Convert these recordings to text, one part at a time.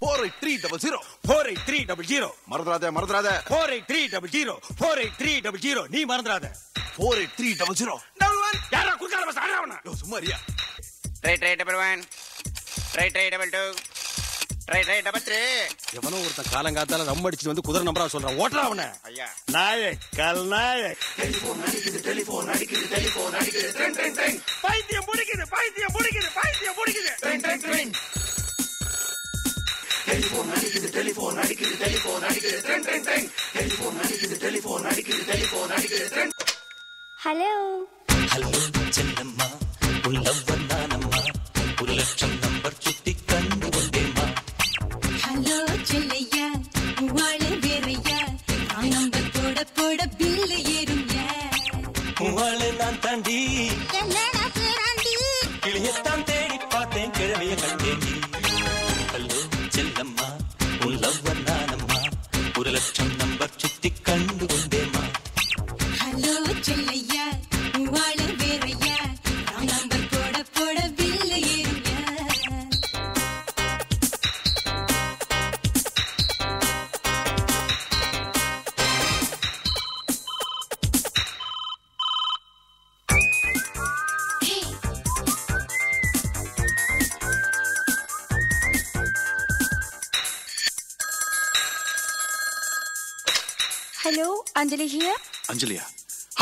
4830 48300 மறந்துடாத 48300 48300 நீ மறந்துடாத 48300 யாரா குறுக்கால பஸ் ஆறாவனா சும்மா ரியா ரைட் 1 ரைட் 2 ரைட் 3 எவனோ ஒருத்தன் காலங்காத்தால ரம் அடிச்சிட்டு வந்து குதிரை நம்பரா சொல்றான் ஓட்டறா அவன ஐயா நாயக் கல் நாயக் டெலிபோன் அடிக்குது ட்ரெங் ட்ரெங் ட்ரெங் பைத்தியம் முடிக்குது ட்ரெங் ட்ரெங் ட்ரெங் டெலிபோன் அடிக்குது ட்ரெங் ட்ரெங் ட்ரெங் டெலிபோன் அடிக்குது ட்ரெங் ஹலோ செல்லம்மா உன் லவ்வர் நானம்மா 1,00,000 நம்பர் சுத்தி கண்டு கொண்டேம்மா. ஹலோ செல்லையா உவாள வேறையா நம்பர் போட பில்லு ஏறும்யா. உவாளை நான் தாண்டி கிளியத்தான் தேடி பார்த்தேன் கிழமைய கண்டேண்டி. ஹலோ செல்லம்மா உன் லவ்வர் நானம்மா 1,00,000 நம்பர் சுத்தி கண்டு கொண்டேம்மா. ஹலோ செல்லையா உவாள வேறையா நம்பர் போட பில்லு ஏறும்யா. Hello Anjali here.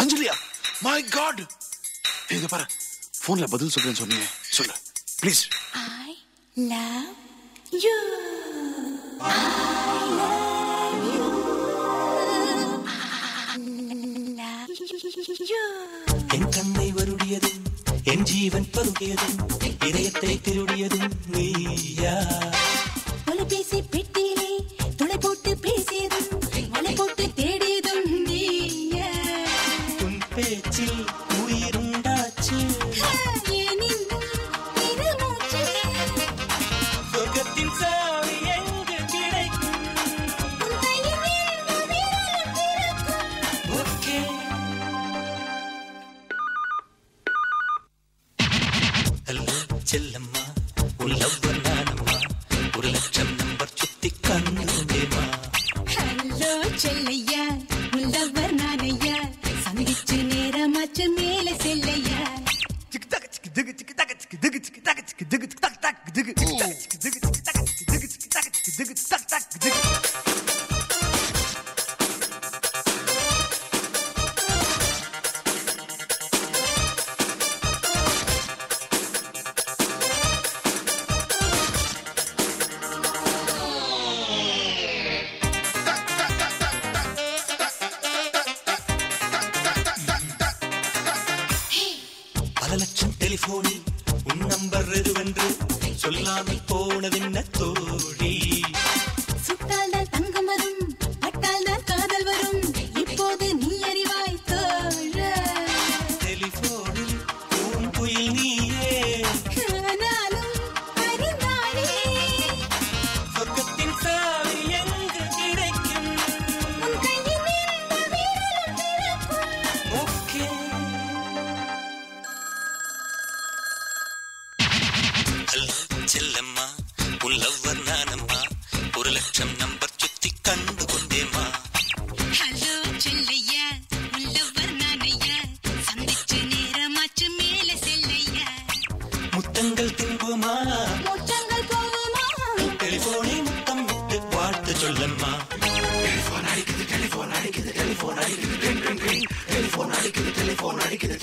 அஞ்சலியா மை காட் இத பாரு போன்ல பதில் சொல்றேன்னு சொன்னீங்க சொல்லு please I love you. I love you. என் கண்ணை வருடியதும் என் ஜீவன் பருகியதும் இதயத்தை திருடியதும் நீயா. தொலைபேசி பெட்டியிலே துளை போட்டு பேசியதும் மலை போட்டு தேடியதும் நீயா. உன் பேச்சில் உயிருண்டாச்சு சொர்க்கத்தின் சாவி எங்கு கிடைக்கும். ஓகே ஹலோ செல்லம்மா உன் லவ்வர் நானம்மா 1,00,000 நம்பர் சுத்தி கண்டு கொண்டேம்மா. ஹலோ செல்லையா உள்ளவர் நானையா சந்திச்சு நேரமாச்சு மேல செல்லையா. பல லட்சம் டெலிபோனில் உன் நம்பர் எதுவென்று சொல்லாமல் போனதென்ன தோழி. சுட்டால் தான் தங்கம் வரும் பட்டால் தான் காதல் வரும் இப்போது நீ அறிவாய் தோழ. டெலிபோனில் உன் குயில் நீயே ஆனாலும் அறிந்தாளே சொர்க்கத்தின் சாவி எங்கு கிடைக்கும். உன் கையில் இந்த விரலும் திறக்கும். ஓகே ஹலோ செல்லம்மா உன் லவ்வர் நானம்மா 1,00,000 நம்பர் சுத்தி கண்டு கொண்டேம்மா. ஹலோ செல்லையா உள்ளவர் நானையா சந்திச்சு நேரமாச்சு மேல செல்லையா. முத்தங்கள் தின்போமா முற்றங்கள் போவோமா டெலிபோனில் முத்தம் விட்டு வாழ்த்து சொல்லம்மா. டெலிபோன் அடிக்குது ட்ரெங் ட்ரெங் ட்ரெங் டெலிபோன் அடிக்குது